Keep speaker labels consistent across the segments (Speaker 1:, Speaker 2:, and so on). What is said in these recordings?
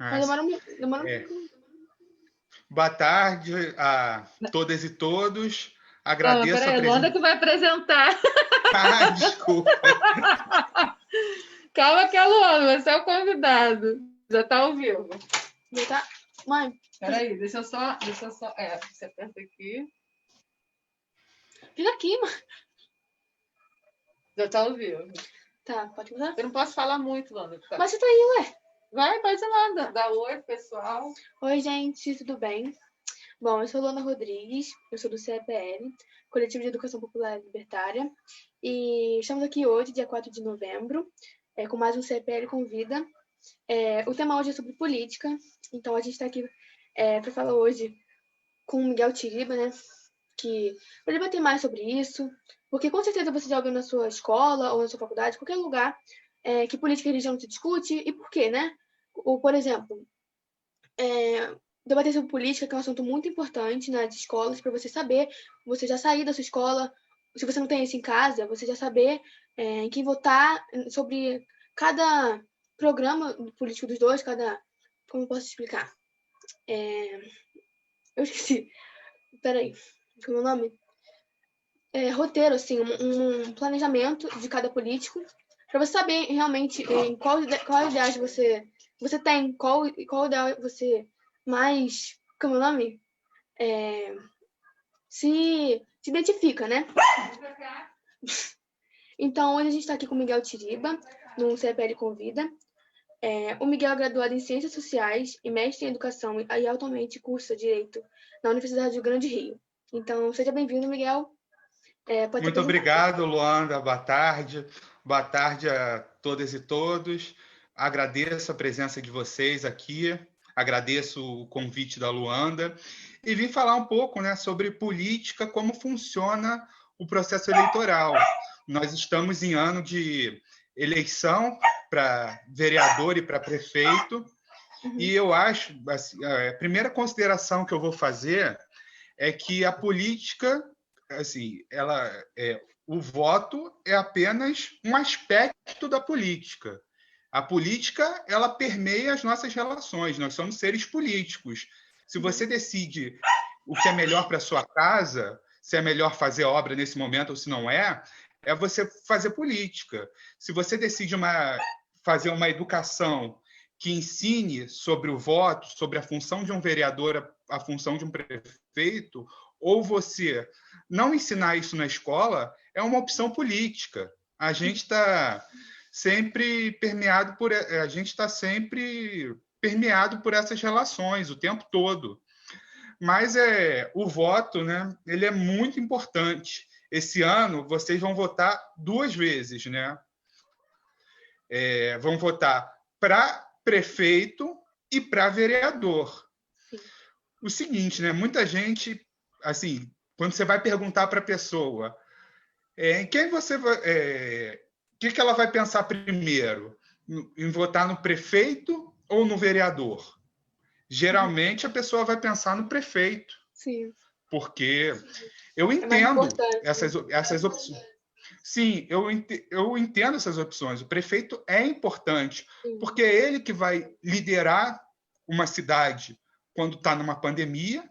Speaker 1: Ah,
Speaker 2: Mas demora
Speaker 1: é. Boa tarde a todas e todos.
Speaker 3: Não,
Speaker 1: Agradeço a
Speaker 3: peraí, Luanda
Speaker 1: presença.
Speaker 3: que vai apresentar.
Speaker 1: Ah, desculpa.
Speaker 3: Calma que é a Luanda, você é o convidado. Já tá ao vivo.
Speaker 2: Tá? Mãe,
Speaker 3: Peraí, deixa eu só. Você aperta aqui.
Speaker 2: fica aqui, mãe.
Speaker 3: Já tá ao vivo.
Speaker 2: Tá, pode começar?
Speaker 3: Eu não posso falar muito, Luanda. Tá.
Speaker 2: Mas você tá aí, ué.
Speaker 3: Vai, pode ir lá. Dá oi, pessoal.
Speaker 2: Oi, gente, tudo bem? Bom, eu sou Luana Rodrigues, eu sou do CEPL, Coletivo de Educação Popular Libertária, e estamos aqui hoje, dia 4 de novembro, com mais um CEPL Convida. O tema hoje é sobre política, então a gente está aqui para falar hoje com o Miguel Tiriba, né, para debater mais sobre isso, porque com certeza você já ouviu na sua escola ou na sua faculdade, qualquer lugar, que política e religião se discute, e por quê, né? Ou, por exemplo, debater sobre política, que é um assunto muito importante nas escolas, para você saber, você já sair da sua escola, se você não tem isso em casa, você já saber em quem votar, sobre cada programa político dos dois, como eu posso explicar? Eu esqueci. Peraí, como é o nome? Roteiro, assim, um planejamento de cada político, para você saber realmente qual ideia você tem, qual ideia você mais, como é o nome? Se identifica, né? Então, hoje a gente está aqui com o Miguel Tiriba, no CPL Convida. O Miguel é graduado em Ciências Sociais e mestre em Educação e atualmente cursa Direito na Universidade do Grande Rio. Então, seja bem-vindo, Miguel.
Speaker 1: Muito obrigado, Luanda. Boa tarde. Boa tarde a todas e todos. Agradeço a presença de vocês aqui. Agradeço o convite da Luanda. E vim falar um pouco, né, sobre política, como funciona o processo eleitoral. Nós estamos em ano de eleição para vereador e para prefeito. E eu acho, assim, a primeira consideração que eu vou fazer é que a política, assim, o voto é apenas um aspecto da política. A política, ela permeia as nossas relações. Nós somos seres políticos. Se você decide o que é melhor para sua casa, se é melhor fazer obra nesse momento ou se não é você fazer política. Se você decide fazer uma educação que ensine sobre o voto, sobre a função de um vereador, a função de um prefeito, ou você não ensinar isso na escola, é uma opção política. A gente está sempre permeado por essas relações o tempo todo. Mas o voto, né, ele é muito importante. Esse ano, vocês vão votar 2 vezes, né? Vão votar para prefeito e para vereador. O seguinte, né? Muita gente, assim, quando você vai perguntar para a pessoa quem você vai, o que ela vai pensar primeiro? Em votar no prefeito ou no vereador? Geralmente a pessoa vai pensar no prefeito.
Speaker 2: Sim.
Speaker 1: Porque eu entendo essas opções. Sim, eu entendo essas opções. O prefeito é importante, porque é ele que vai liderar uma cidade quando está numa pandemia.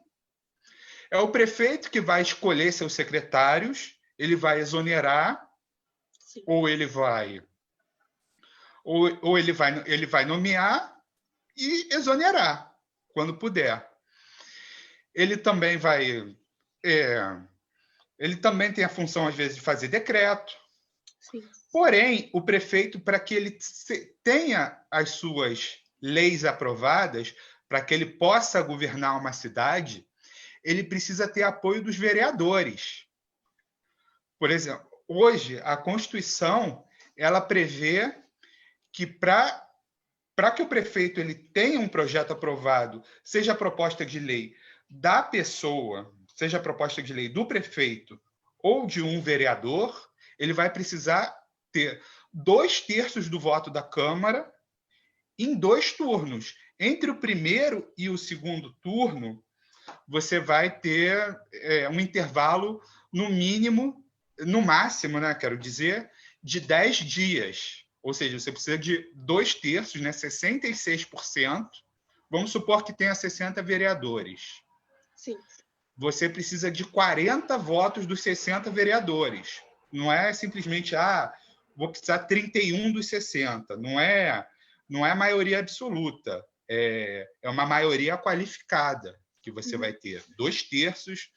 Speaker 1: É o prefeito que vai escolher seus secretários, ele vai exonerar,
Speaker 2: Sim.
Speaker 1: ou ele vai nomear e exonerar quando puder. Ele também tem a função, às vezes, de fazer decreto.
Speaker 2: Sim.
Speaker 1: Porém, o prefeito, para que ele tenha as suas leis aprovadas, para que ele possa governar uma cidade, ele precisa ter apoio dos vereadores. Por exemplo, hoje, a Constituição ela prevê que para que o prefeito ele tenha um projeto aprovado, seja a proposta de lei da pessoa, seja a proposta de lei do prefeito ou de um vereador, ele vai precisar ter 2/3 do voto da Câmara em 2 turnos. Entre o primeiro e o segundo turno, você vai ter um intervalo, no máximo, né, quero dizer, de 10 dias. Ou seja, você precisa de 2/3, né, 66%, Vamos supor que tenha 60 vereadores.
Speaker 2: Sim.
Speaker 1: Você precisa de 40 votos dos 60 vereadores. Não é simplesmente, vou precisar 31 dos 60. Não é maioria absoluta. É uma maioria qualificada que você vai ter. 2/3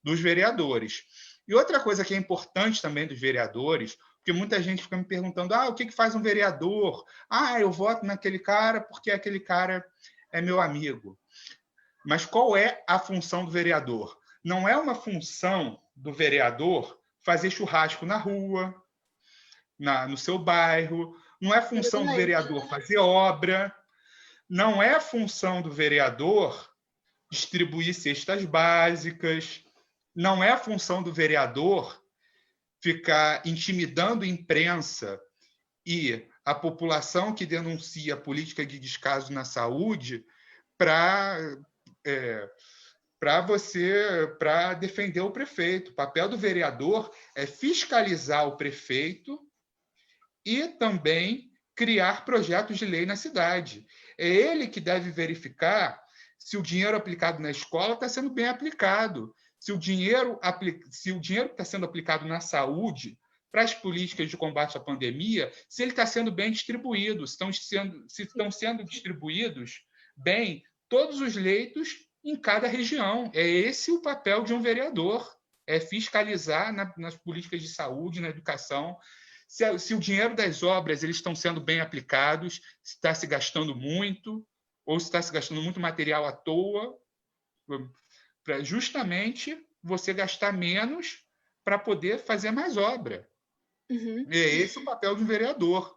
Speaker 1: dos vereadores. E outra coisa que é importante também dos vereadores, porque muita gente fica me perguntando, o que faz um vereador? Eu voto naquele cara porque aquele cara é meu amigo. Mas qual é a função do vereador? Não é uma função do vereador fazer churrasco na rua, no seu bairro. Não é função do vereador fazer obra. Não é função do vereador distribuir cestas básicas. Não é função do vereador ficar intimidando a imprensa e a população que denuncia a política de descaso na saúde para defender o prefeito. O papel do vereador é fiscalizar o prefeito e também criar projetos de lei na cidade. É ele que deve verificar se o dinheiro aplicado na escola está sendo bem aplicado, se o dinheiro que está sendo aplicado na saúde para as políticas de combate à pandemia, se ele está sendo bem distribuído, se estão sendo distribuídos bem todos os leitos em cada região. É esse o papel de um vereador, é fiscalizar nas políticas de saúde, na educação, se o dinheiro das obras eles estão sendo bem aplicados, se está se gastando muito, ou se está se gastando muito material à toa, para justamente você gastar menos para poder fazer mais obra. É esse o papel de um vereador.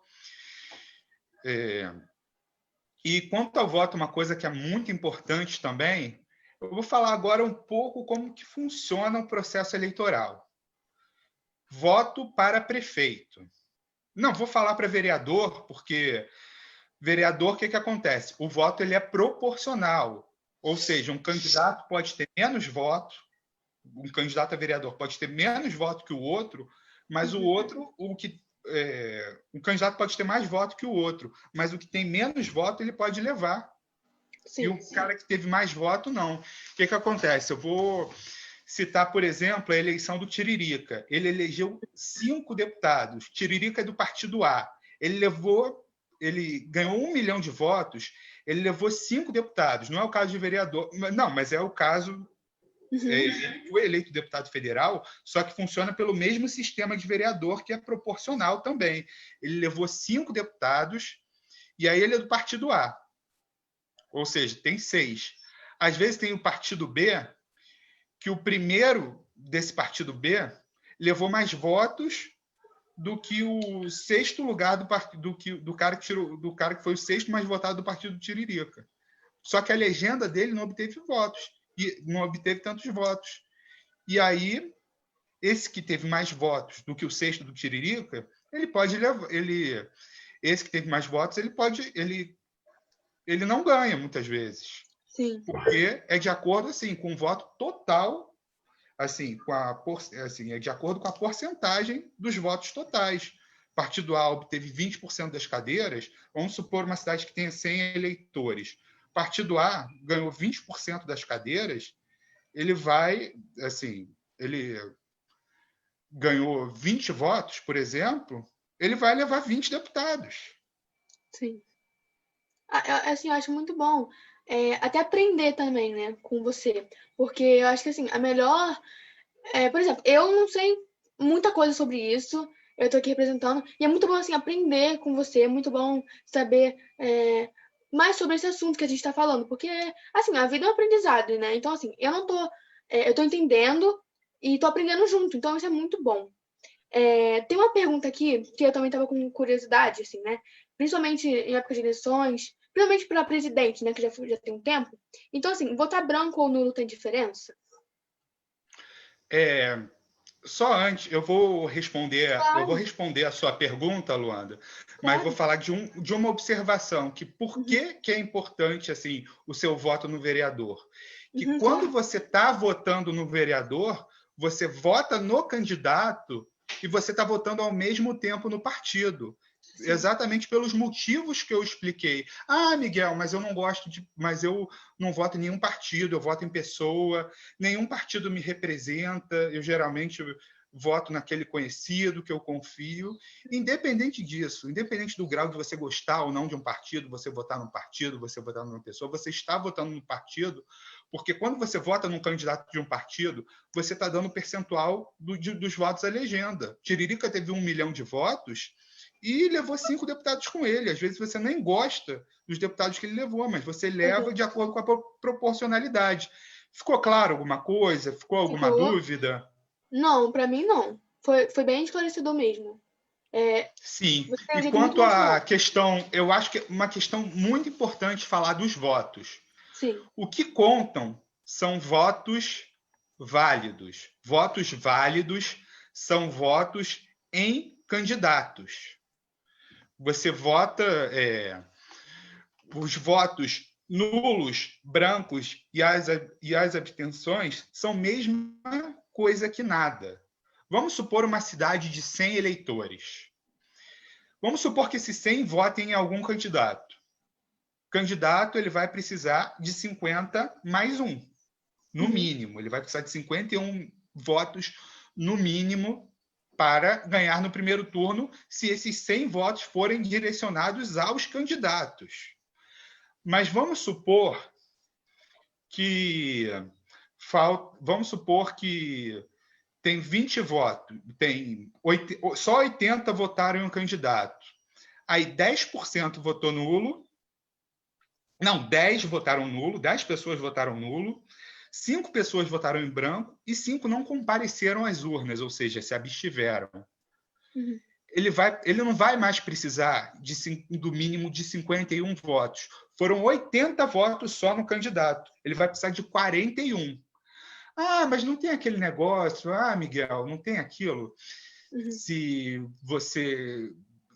Speaker 1: E quanto ao voto, uma coisa que é muito importante também, eu vou falar agora um pouco como que funciona o processo eleitoral. Voto para prefeito. Não, vou falar para vereador, porque vereador, o que acontece? O voto ele é proporcional, ou seja, um candidato pode ter menos votos, um candidato a vereador pode ter menos votos que o outro, mas um candidato pode ter mais votos que o outro, mas o que tem menos voto ele pode levar. Sim, e o cara que teve mais voto, não. O que acontece? Eu vou citar, por exemplo, a eleição do Tiririca. Ele elegeu 5 deputados. Tiririca é do partido A. Ele ganhou 1 milhão de votos, ele levou 5 deputados. Não é o caso de vereador. Não, mas é o caso... Ele foi eleito deputado federal, só que funciona pelo mesmo sistema de vereador, que é proporcional também. Ele levou 5 deputados, e aí ele é do partido A. Ou seja, tem 6. Às vezes tem o partido B, que o primeiro desse partido B levou mais votos do que o 6º lugar do cara que foi o 6º mais votado do partido do Tiririca. Só que a legenda dele não obteve votos. E não obteve tantos votos. E aí, esse que teve mais votos do que o 6º do Tiririca, ele pode levar. Esse que teve mais votos, ele não ganha muitas vezes.
Speaker 2: Sim.
Speaker 1: Porque é de acordo com o voto total, é de acordo com a porcentagem dos votos totais. O partido A obteve 20% das cadeiras, vamos supor uma cidade que tenha 100 eleitores. O partido A ganhou 20% das cadeiras, ele ganhou 20 votos, por exemplo, ele vai levar 20 deputados.
Speaker 2: Sim. Eu acho muito bom até aprender também, né, com você. Porque eu acho que, a melhor... por exemplo, eu não sei muita coisa sobre isso, eu tô aqui representando, e é muito bom, aprender com você, é muito bom saber mais sobre esse assunto que a gente está falando, porque, a vida é um aprendizado, né? Então, eu não tô... eu tô entendendo e tô aprendendo junto, então isso é muito bom. Tem uma pergunta aqui que eu também tava com curiosidade, né? Principalmente em época de eleições, principalmente para presidente, né? Que já tem um tempo. Então, votar branco ou nulo tem diferença?
Speaker 1: Só antes, eu vou responder a sua pergunta, Luanda, mas vou falar de uma observação, que por que é importante o seu voto no vereador? Que quando você está votando no vereador, você vota no candidato e você está votando ao mesmo tempo no partido.
Speaker 2: Sim.
Speaker 1: exatamente pelos motivos que eu expliquei. Ah, Miguel, mas eu não voto em nenhum partido, eu voto em pessoa, nenhum partido me representa, eu geralmente voto naquele conhecido que eu confio. Independente disso, independente do grau de você gostar ou não de um partido, você votar num partido, você votar numa pessoa, você está votando num partido, porque quando você vota num candidato de um partido, você está dando percentual dos votos à legenda. Tiririca teve 1 milhão de votos e levou 5 deputados com ele. Às vezes você nem gosta dos deputados que ele levou, mas você leva de acordo com a proporcionalidade. Ficou claro alguma coisa? Ficou alguma dúvida?
Speaker 2: Não, para mim não. Foi bem esclarecedor mesmo.
Speaker 1: Sim.
Speaker 2: Você tem um
Speaker 1: E
Speaker 2: jeito muito
Speaker 1: quanto
Speaker 2: mais
Speaker 1: à
Speaker 2: claro.
Speaker 1: questão, eu acho que é uma questão muito importante falar dos votos.
Speaker 2: Sim.
Speaker 1: O que contam são votos válidos. Votos válidos são votos em candidatos. Você vota os votos nulos, brancos e as abstenções são a mesma coisa que nada. Vamos supor uma cidade de 100 eleitores. Vamos supor que esses 100 votem em algum candidato. O candidato ele vai precisar de 50 mais um, no mínimo. Ele vai precisar de 51 votos, no mínimo, para ganhar no primeiro turno, se esses 100 votos forem direcionados aos candidatos. Mas vamos supor que tem 20 votos, só 80 votaram em um candidato. Aí 10% votou nulo. Não, 10 votaram nulo, 10 pessoas votaram nulo, 5 pessoas votaram em branco e 5 não compareceram às urnas, ou seja, se abstiveram.
Speaker 2: Uhum.
Speaker 1: Ele não vai mais precisar do mínimo de 51 votos. Foram 80 votos só no candidato. Ele vai precisar de 41. Ah, mas não tem aquele negócio. Ah, Miguel, não tem aquilo.
Speaker 2: Uhum.
Speaker 1: Se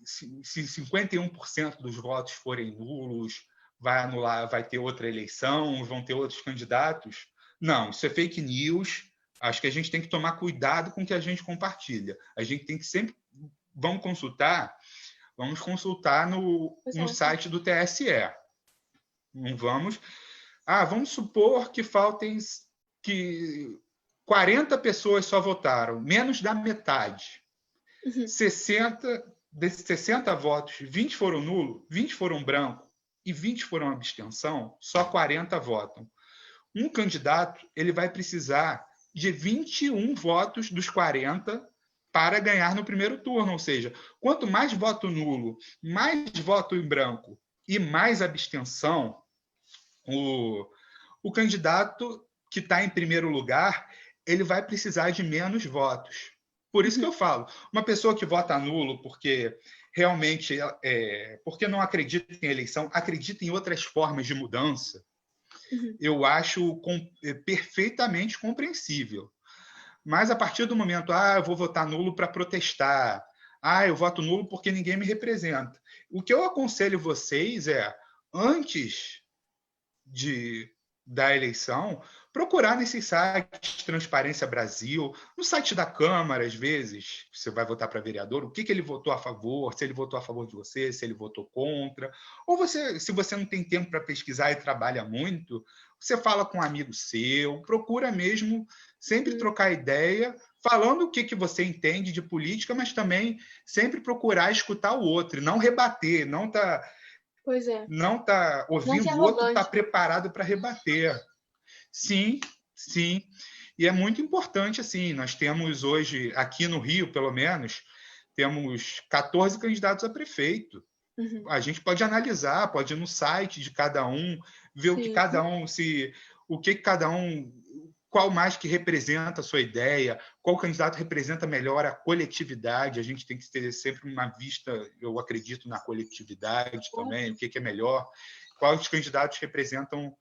Speaker 1: 51% dos votos forem nulos, vai anular, vai ter outra eleição, vão ter outros candidatos. Não, isso é fake news. Acho que a gente tem que tomar cuidado com o que a gente compartilha. A gente tem que sempre... Vamos consultar no site do TSE. Não vamos... vamos supor que faltem... que 40 pessoas só votaram, menos da metade.
Speaker 2: Uhum.
Speaker 1: Desses 60 votos, 20 foram nulo, 20 foram branco e 20 foram abstenção, só 40 votam. Um candidato ele vai precisar de 21 votos dos 40 para ganhar no primeiro turno, ou seja, quanto mais voto nulo, mais voto em branco e mais abstenção, o candidato que está em primeiro lugar, ele vai precisar de menos votos. Por isso que eu falo, uma pessoa que vota nulo porque realmente porque não acredita em eleição, acredita em outras formas de mudança, eu acho perfeitamente compreensível. Mas a partir do momento, eu vou votar nulo para protestar, eu voto nulo porque ninguém me representa. O que eu aconselho vocês é, antes da eleição, procurar nesses sites, Transparência Brasil, no site da Câmara, às vezes, você vai votar para vereador, o que ele votou a favor, se ele votou a favor de você, se ele votou contra. Ou se você não tem tempo para pesquisar e trabalha muito, você fala com um amigo seu, procura mesmo sempre trocar ideia, falando o que você entende de política, mas também sempre procurar escutar o outro, não rebater, não não tá ouvindo o outro, está preparado para rebater. Sim, sim. E é muito importante, assim, nós temos hoje, aqui no Rio, pelo menos, temos 14 candidatos a prefeito. A gente pode analisar, pode ir no site de cada um, ver o que cada um, qual mais que representa a sua ideia, qual candidato representa melhor a coletividade. A gente tem que ter sempre uma vista, eu acredito na coletividade também, o que é melhor, quais candidatos representam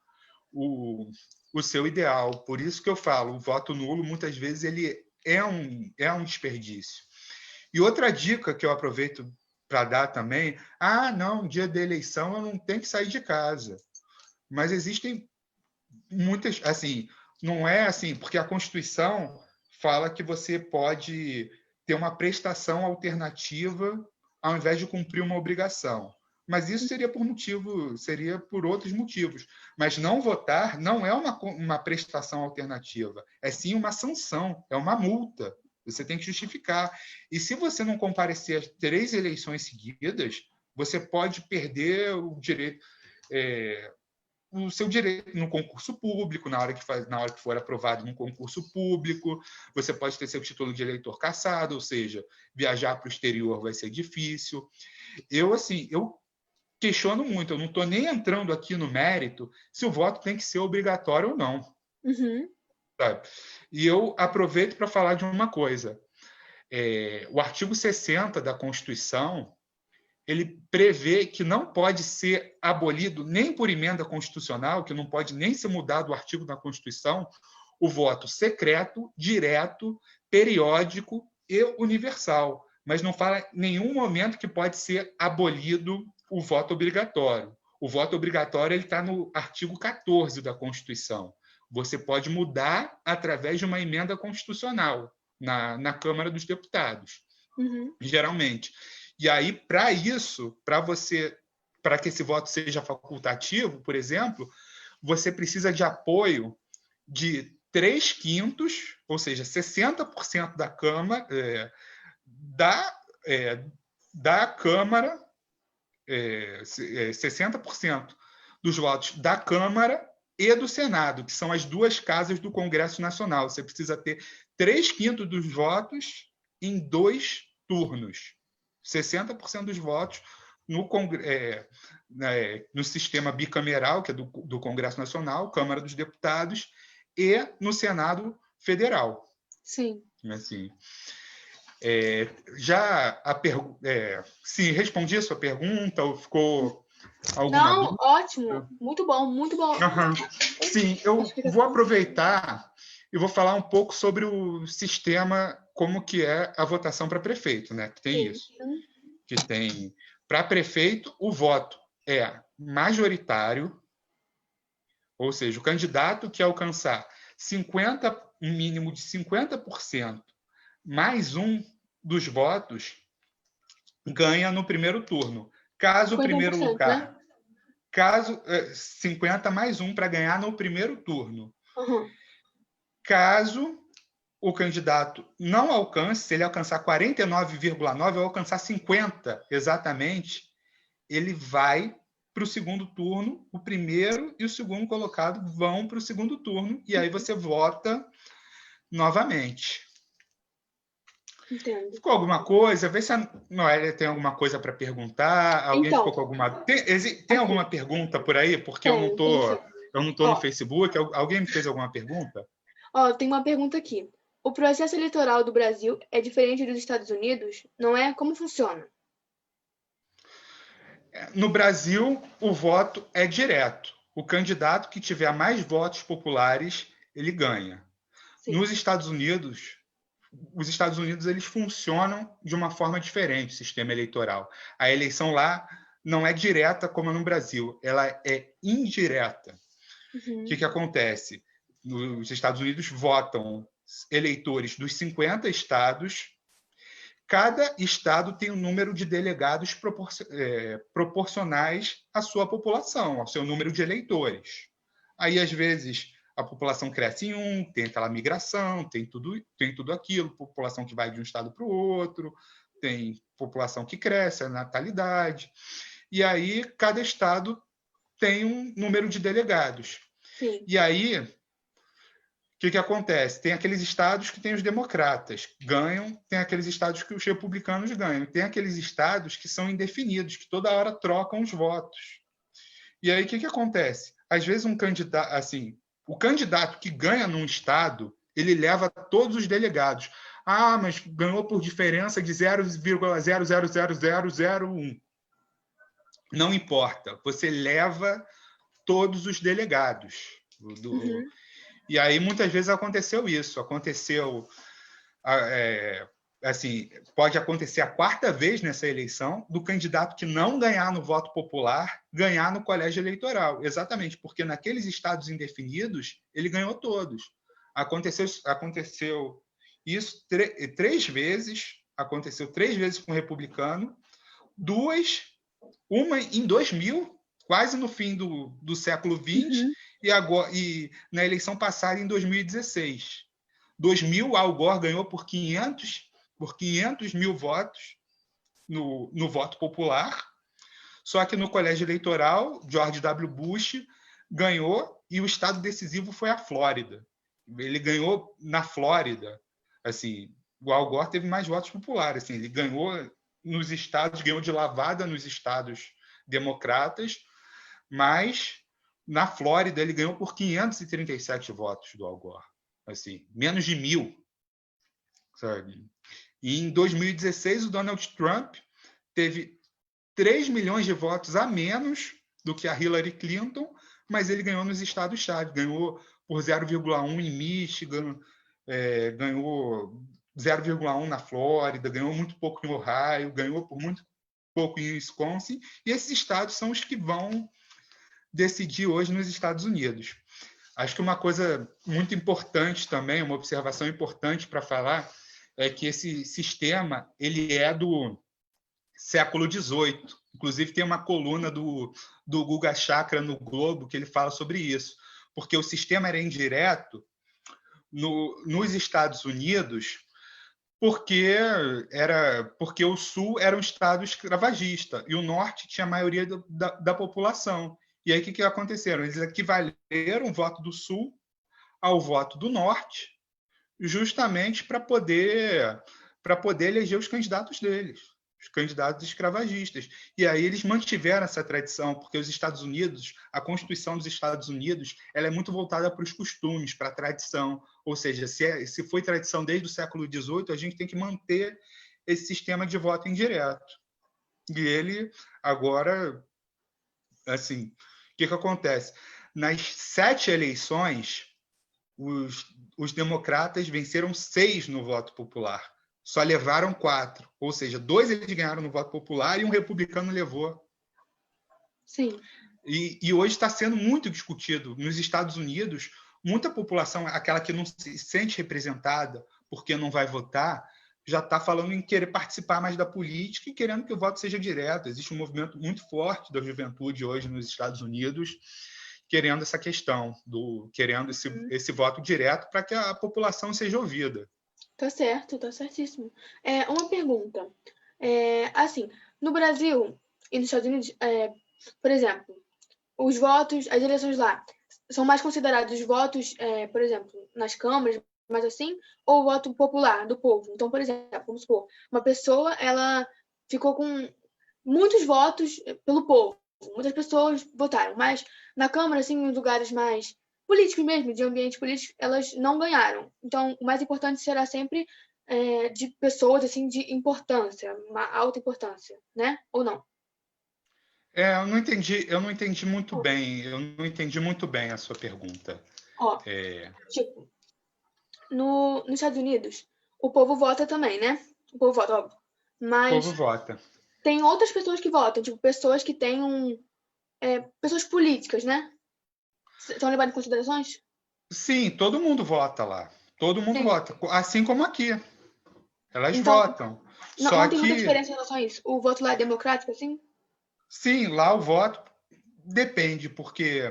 Speaker 1: o seu ideal. Por isso que eu falo, o voto nulo, muitas vezes, ele é um desperdício. E outra dica que eu aproveito para dar também, não, dia da eleição eu não tenho que sair de casa. Mas existem muitas, assim, não é assim, porque a Constituição fala que você pode ter uma prestação alternativa ao invés de cumprir uma obrigação. Mas isso seria por outros motivos. Mas não votar não é uma prestação alternativa, é sim uma sanção, é uma multa. Você tem que justificar. E se você não comparecer às 3 eleições seguidas, você pode perder o seu direito no concurso público, na hora que for aprovado num concurso público. Você pode ter seu título de eleitor cassado, ou seja, viajar para o exterior vai ser difícil. Eu questiono muito, eu não estou nem entrando aqui no mérito se o voto tem que ser obrigatório ou não.
Speaker 2: Uhum.
Speaker 1: Sabe? E eu aproveito para falar de uma coisa. O artigo 60 da Constituição, ele prevê que não pode ser abolido nem por emenda constitucional, que não pode nem ser mudado o artigo da Constituição, o voto secreto, direto, periódico e universal. Mas não fala em nenhum momento que pode ser abolido o voto obrigatório. O voto obrigatório está no artigo 14 da Constituição. Você pode mudar através de uma emenda constitucional na Câmara dos Deputados, geralmente. E aí, para isso, para que esse voto seja facultativo, por exemplo, você precisa de apoio de 3/5, ou seja, 60% da Câmara, da Câmara, 60% dos votos da Câmara e do Senado, que são as 2 casas do Congresso Nacional. Você precisa ter 3/5 dos votos em 2 turnos. 60% dos votos no sistema bicameral, que é do Congresso Nacional, Câmara dos Deputados, e no Senado Federal.
Speaker 2: Sim.
Speaker 1: Assim, se respondi a sua pergunta ou ficou alguma
Speaker 2: Não,
Speaker 1: dúvida?
Speaker 2: ótimo. Muito bom, muito bom.
Speaker 1: Sim, eu vou aproveitar e vou falar um pouco sobre o sistema, como que é a votação para prefeito, né? Que tem isso. Que tem, para prefeito, o voto é majoritário, ou seja, o candidato que alcançar um mínimo de 50% mais um dos votos ganha no primeiro turno. Caso o primeiro lugar, né? 50 mais um para ganhar no primeiro turno. Caso o candidato não alcance, se ele alcançar 49,9 ou alcançar 50 exatamente, ele vai para o segundo turno, o primeiro e o segundo colocado vão para o segundo turno, e aí você vota novamente.
Speaker 2: Entendo.
Speaker 1: Ficou alguma coisa? Vê se a Noélia tem alguma coisa para perguntar. Alguém ficou com alguma... Tem alguma pergunta por aí? Porque eu não estou no Facebook. Alguém me fez alguma pergunta?
Speaker 2: Tem uma pergunta aqui. O processo eleitoral do Brasil é diferente dos Estados Unidos? Não é? Como funciona?
Speaker 1: No Brasil, o voto é direto. O candidato que tiver mais votos populares, ele ganha. Sim. Nos Estados Unidos, os Estados Unidos eles funcionam de uma forma diferente, o sistema eleitoral. A eleição lá não é direta como no Brasil, ela é indireta. O que acontece? Nos Estados Unidos votam eleitores dos 50 estados. Cada estado tem um número de delegados proporcionais à sua população, ao seu número de eleitores. Aí, às vezes, a população cresce em tem aquela migração, tem tudo aquilo, população que vai de um estado para o outro, tem população que cresce, a natalidade. E aí, cada estado tem um número de delegados.
Speaker 2: Sim.
Speaker 1: E aí, o que acontece? Tem aqueles estados que tem os democratas, ganham, tem aqueles estados que os republicanos ganham, tem aqueles estados que são indefinidos, que toda hora trocam os votos. E aí, o que acontece? Às vezes, um candidato, assim, o candidato que ganha num estado, ele leva todos os delegados. Ah, mas ganhou por diferença de 0,000001. Não importa, você leva todos os delegados. E aí, muitas vezes, aconteceu isso. Assim, pode acontecer a 4ª vez nessa eleição do candidato que não ganhar no voto popular ganhar no colégio eleitoral. Exatamente, porque naqueles estados indefinidos, ele ganhou todos. Aconteceu isso 3 vezes, aconteceu 3 vezes com o republicano, uma em 2000, quase no fim do século XX, e na eleição passada, em 2016. 2000, Al Gore ganhou por 500 mil votos no voto popular, só que no colégio eleitoral, George W. Bush ganhou e o estado decisivo foi a Flórida. Ele ganhou na Flórida. Assim, o Al Gore teve mais votos populares. Assim, ele ganhou nos estados, ganhou de lavada nos estados democratas, mas na Flórida ele ganhou por 537 votos do Al Gore. Assim, menos de 1.000. Sabe? E em 2016, o Donald Trump teve 3 milhões de votos a menos do que a Hillary Clinton, mas ele ganhou nos estados-chave. Ganhou por 0,1 em Michigan, ganhou 0,1 na Flórida, ganhou muito pouco em Ohio, ganhou por muito pouco em Wisconsin, e esses estados são os que vão decidir hoje nos Estados Unidos. Acho que uma coisa muito importante também, uma observação importante para falar, é que esse sistema ele é do século XVIII. Inclusive, tem uma coluna do Guga Chakra no Globo que ele fala sobre isso, porque o sistema era indireto nos Estados Unidos porque o Sul era um estado escravagista e o Norte tinha a maioria da população. E aí, o que aconteceram? Eles equivaleram o voto do Sul ao voto do Norte, justamente para poder eleger os candidatos deles, os candidatos escravagistas. E aí eles mantiveram essa tradição, porque os Estados Unidos, a Constituição dos Estados Unidos, ela é muito voltada para os costumes, para a tradição. Ou seja, se foi tradição desde o século XVIII, a gente tem que manter esse sistema de voto indireto. E ele, agora, assim, o que acontece? Nas 7 eleições, os democratas venceram 6 no voto popular. Só levaram 4. Ou seja, 2 eles ganharam no voto popular e um republicano levou.
Speaker 2: Sim.
Speaker 1: E hoje está sendo muito discutido. Nos Estados Unidos, muita população, aquela que não se sente representada porque não vai votar, já está falando em querer participar mais da política e querendo que o voto seja direto. Existe um movimento muito forte da juventude hoje nos Estados Unidos querendo essa questão, querendo esse voto direto para que a população seja ouvida.
Speaker 2: Tá certo, tá certíssimo. Uma pergunta. Assim, no Brasil e nos Estados Unidos, por exemplo, os votos, as eleições lá, são mais considerados votos, por exemplo, nas câmaras, mas assim, ou voto popular do povo. Então, por exemplo, vamos supor, uma pessoa, ela ficou com muitos votos pelo povo. Muitas pessoas votaram, mas na Câmara, assim, em lugares mais políticos mesmo, de ambiente político, elas não ganharam. Então, o mais importante será sempre de pessoas, assim, de importância, uma alta importância, né? Ou não?
Speaker 1: Eu não entendi muito bem. Eu não entendi muito bem a sua pergunta.
Speaker 2: Tipo, nos Estados Unidos, o povo vota também, né? O povo vota, óbvio. Mas
Speaker 1: o povo vota.
Speaker 2: Tem outras pessoas que votam, tipo, pessoas que têm pessoas políticas, né? Estão levadas em considerações?
Speaker 1: Sim, todo mundo vota lá. Todo mundo vota. Assim como aqui. Elas
Speaker 2: Então,
Speaker 1: votam.
Speaker 2: Não tem muita diferença em relação a isso? O voto lá é democrático, assim?
Speaker 1: Sim, lá o voto depende, porque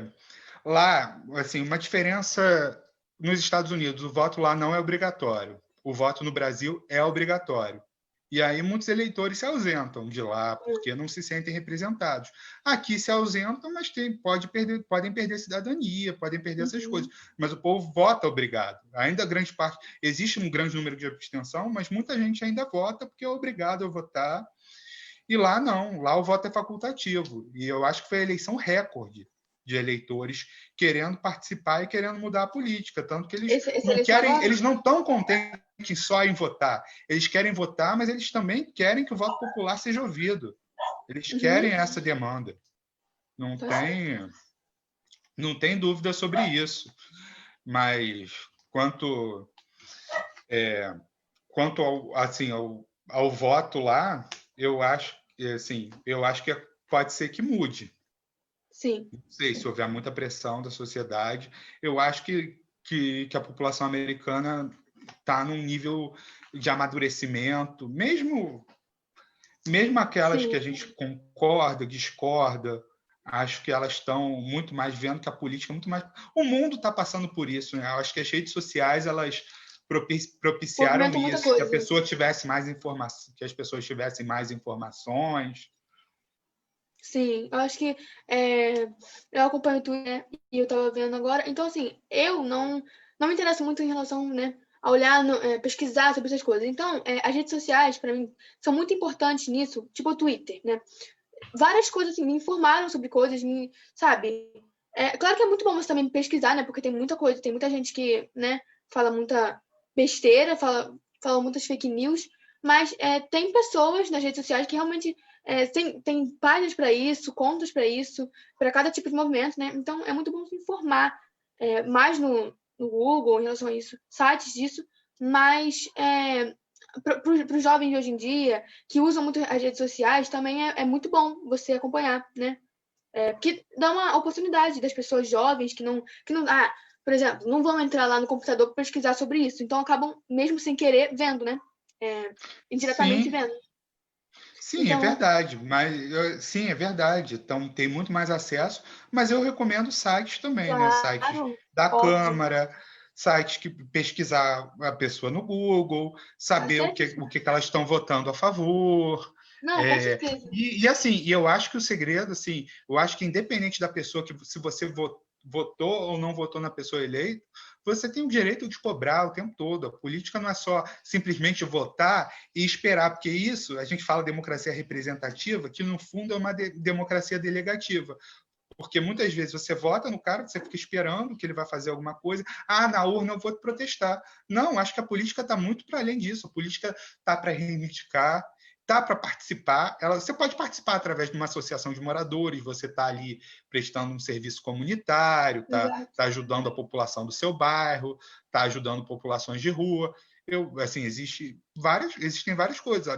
Speaker 1: lá, assim, uma diferença nos Estados Unidos, o voto lá não é obrigatório. O voto no Brasil é obrigatório. E aí muitos eleitores se ausentam de lá porque não se sentem representados. Aqui se ausentam, mas podem perder cidadania, podem perder essas coisas. Mas o povo vota obrigado. Ainda grande parte, existe um grande número de abstenção, mas muita gente ainda vota porque é obrigado a votar. E lá não, lá o voto é facultativo. E eu acho que foi a eleição recorde de eleitores querendo participar e querendo mudar a política, tanto que eles não estão contentes só em votar. Eles querem votar, mas eles também querem que o voto popular seja ouvido. Eles querem essa demanda. Não tem dúvida sobre isso. Mas quanto ao voto lá, eu acho que pode ser que mude.
Speaker 2: Sim.
Speaker 1: Não sei, se houver muita pressão da sociedade, eu acho que a população americana está num nível de amadurecimento, mesmo mesmo aquelas que
Speaker 2: Sim,
Speaker 1: a gente concorda, discorda, acho que elas estão muito mais vendo que a política é muito mais. O mundo está passando por isso, né? Eu acho que as redes sociais elas propiciaram
Speaker 2: movimenta muita
Speaker 1: isso, que a
Speaker 2: coisa.
Speaker 1: pessoa tivesse mais informação, que as pessoas tivessem mais informações.
Speaker 2: Sim, eu acho que eu acompanho tudo, né? E eu tava vendo agora. Então, assim, eu não me interesso muito em relação, né, a olhar, pesquisar sobre essas coisas. Então, as redes sociais, para mim, são muito importantes nisso, tipo o Twitter, né? Várias coisas, assim, me informaram sobre coisas, sabe? Claro que é muito bom você também pesquisar, né? Porque tem muita coisa, tem muita gente que, né, fala muita besteira, fala muitas fake news, mas tem pessoas nas redes sociais que realmente tem páginas para isso, contas para isso, para cada tipo de movimento, né? Então é muito bom se informar mais no Google em relação a isso, sites disso, mas para os jovens de hoje em dia, que usam muito as redes sociais, também é muito bom você acompanhar, né? Porque dá uma oportunidade das pessoas jovens por exemplo, não vão entrar lá no computador para pesquisar sobre isso, então acabam, mesmo sem querer, vendo, né? Indiretamente
Speaker 1: Sim,
Speaker 2: vendo.
Speaker 1: sim, é
Speaker 2: Então,
Speaker 1: verdade, sim, é verdade. Então tem muito mais acesso, mas eu recomendo sites também, né? Sites
Speaker 2: claro,
Speaker 1: da
Speaker 2: óbvio,
Speaker 1: Câmara, sites que pesquisar a pessoa no Google,
Speaker 2: tá
Speaker 1: saber
Speaker 2: certíssimo.
Speaker 1: o que elas estão votando a favor.
Speaker 2: Não, com certeza.
Speaker 1: E eu acho que o segredo, assim, eu acho que independente da pessoa, que se você votou ou não votou na pessoa eleita, você tem o direito de cobrar o tempo todo. A política não é só simplesmente votar e esperar, porque isso, a gente fala democracia representativa, que no fundo é uma democracia delegativa. Porque muitas vezes você vota no cara, você fica esperando que ele vai fazer alguma coisa. Ah, na urna eu vou protestar. Não, acho que a política está muito para além disso. A política está para reivindicar, está para participar. Você pode participar através de uma associação de moradores, você está ali prestando um serviço comunitário,
Speaker 2: Exato.
Speaker 1: tá ajudando a população do seu bairro, está ajudando populações de rua. Assim, existem várias coisas.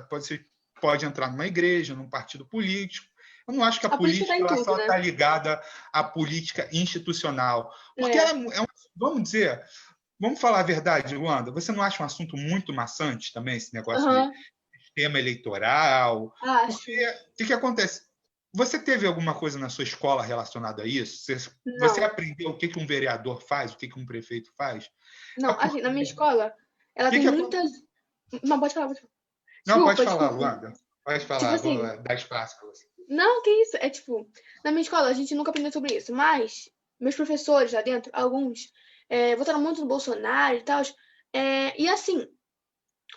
Speaker 1: Pode entrar numa igreja, num partido político. Eu não acho que a
Speaker 2: A política tá
Speaker 1: política
Speaker 2: em
Speaker 1: ela
Speaker 2: tudo,
Speaker 1: só
Speaker 2: né?
Speaker 1: está ligada à política institucional. Porque
Speaker 2: É.
Speaker 1: vamos dizer, vamos falar a verdade, Luanda, você não acha um assunto muito maçante também, esse negócio de
Speaker 2: Aham,
Speaker 1: sistema eleitoral? Porque
Speaker 2: acho.
Speaker 1: o que acontece? Você teve alguma coisa na sua escola relacionada a isso? Você
Speaker 2: Não,
Speaker 1: aprendeu o que um vereador faz, o que um prefeito faz? É
Speaker 2: não, assim,
Speaker 1: porque
Speaker 2: na minha
Speaker 1: o
Speaker 2: escola, ela
Speaker 1: que
Speaker 2: tem
Speaker 1: que
Speaker 2: muitas. Não, pode falar, pode falar.
Speaker 1: Não, pode
Speaker 2: Desculpa,
Speaker 1: falar,
Speaker 2: desculpa.
Speaker 1: Luanda. Pode
Speaker 2: Tipo
Speaker 1: falar, vou
Speaker 2: assim,
Speaker 1: dar espaço para você.
Speaker 2: não, que isso? É tipo, na minha escola a gente nunca aprendeu sobre isso, mas meus professores lá dentro, alguns, votaram muito no Bolsonaro e tal. E assim,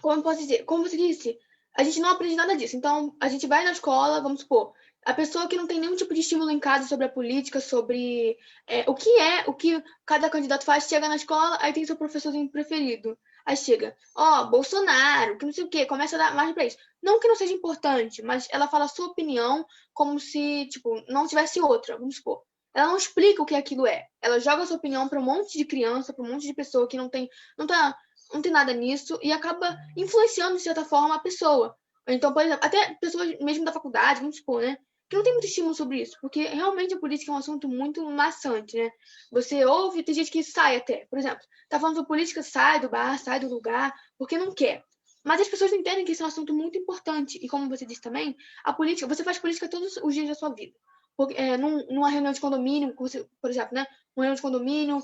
Speaker 2: como eu posso dizer? Como você disse, a gente não aprende nada disso. Então, a gente vai na escola, vamos supor, a pessoa que não tem nenhum tipo de estímulo em casa sobre a política, sobre o que cada candidato faz, chega na escola, aí tem seu professorzinho preferido. Aí chega, ó, Bolsonaro, que não sei o quê, começa a dar margem pra isso. Não que não seja importante, mas ela fala a sua opinião como se, tipo, não tivesse outra, vamos supor. Ela não explica o que aquilo é. Ela joga a sua opinião para um monte de criança, para um monte de pessoa que não tá não tem nada nisso e acaba influenciando, de certa forma, a pessoa. Então, por exemplo, até pessoas mesmo da faculdade, vamos supor, né? Que não tem muito estímulo sobre isso, porque realmente a política é um assunto muito maçante, né? Você ouve, tem gente que sai até, por exemplo, tá falando sobre política, sai do bar, sai do lugar, porque não quer. Mas as pessoas não entendem que isso é um assunto muito importante. E como você disse também, a política, você faz política todos os dias da sua vida. Porque, numa reunião de condomínio, por exemplo, né? Uma reunião de condomínio,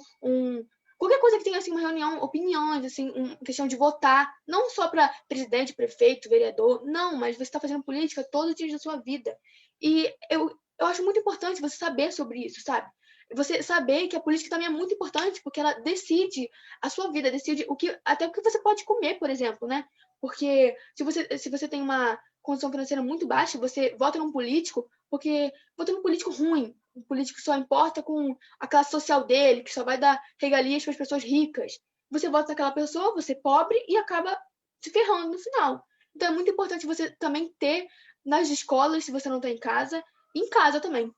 Speaker 2: qualquer coisa que tenha assim uma reunião, opiniões, assim, questão de votar, não só para presidente, prefeito, vereador, não, mas você está fazendo política todos os dias da sua vida. E eu acho muito importante você saber sobre isso, sabe? Você saber que a política também é muito importante, porque ela decide a sua vida, decide até o que você pode comer, por exemplo, né? Porque se você tem uma condição financeira muito baixa, você vota num político, porque vota num político ruim, um político que só importa com a classe social dele, que só vai dar regalias para as pessoas ricas. Você vota naquela pessoa, você é pobre e acaba se ferrando no final. Então é muito importante você também ter nas escolas, se você não tem em casa também.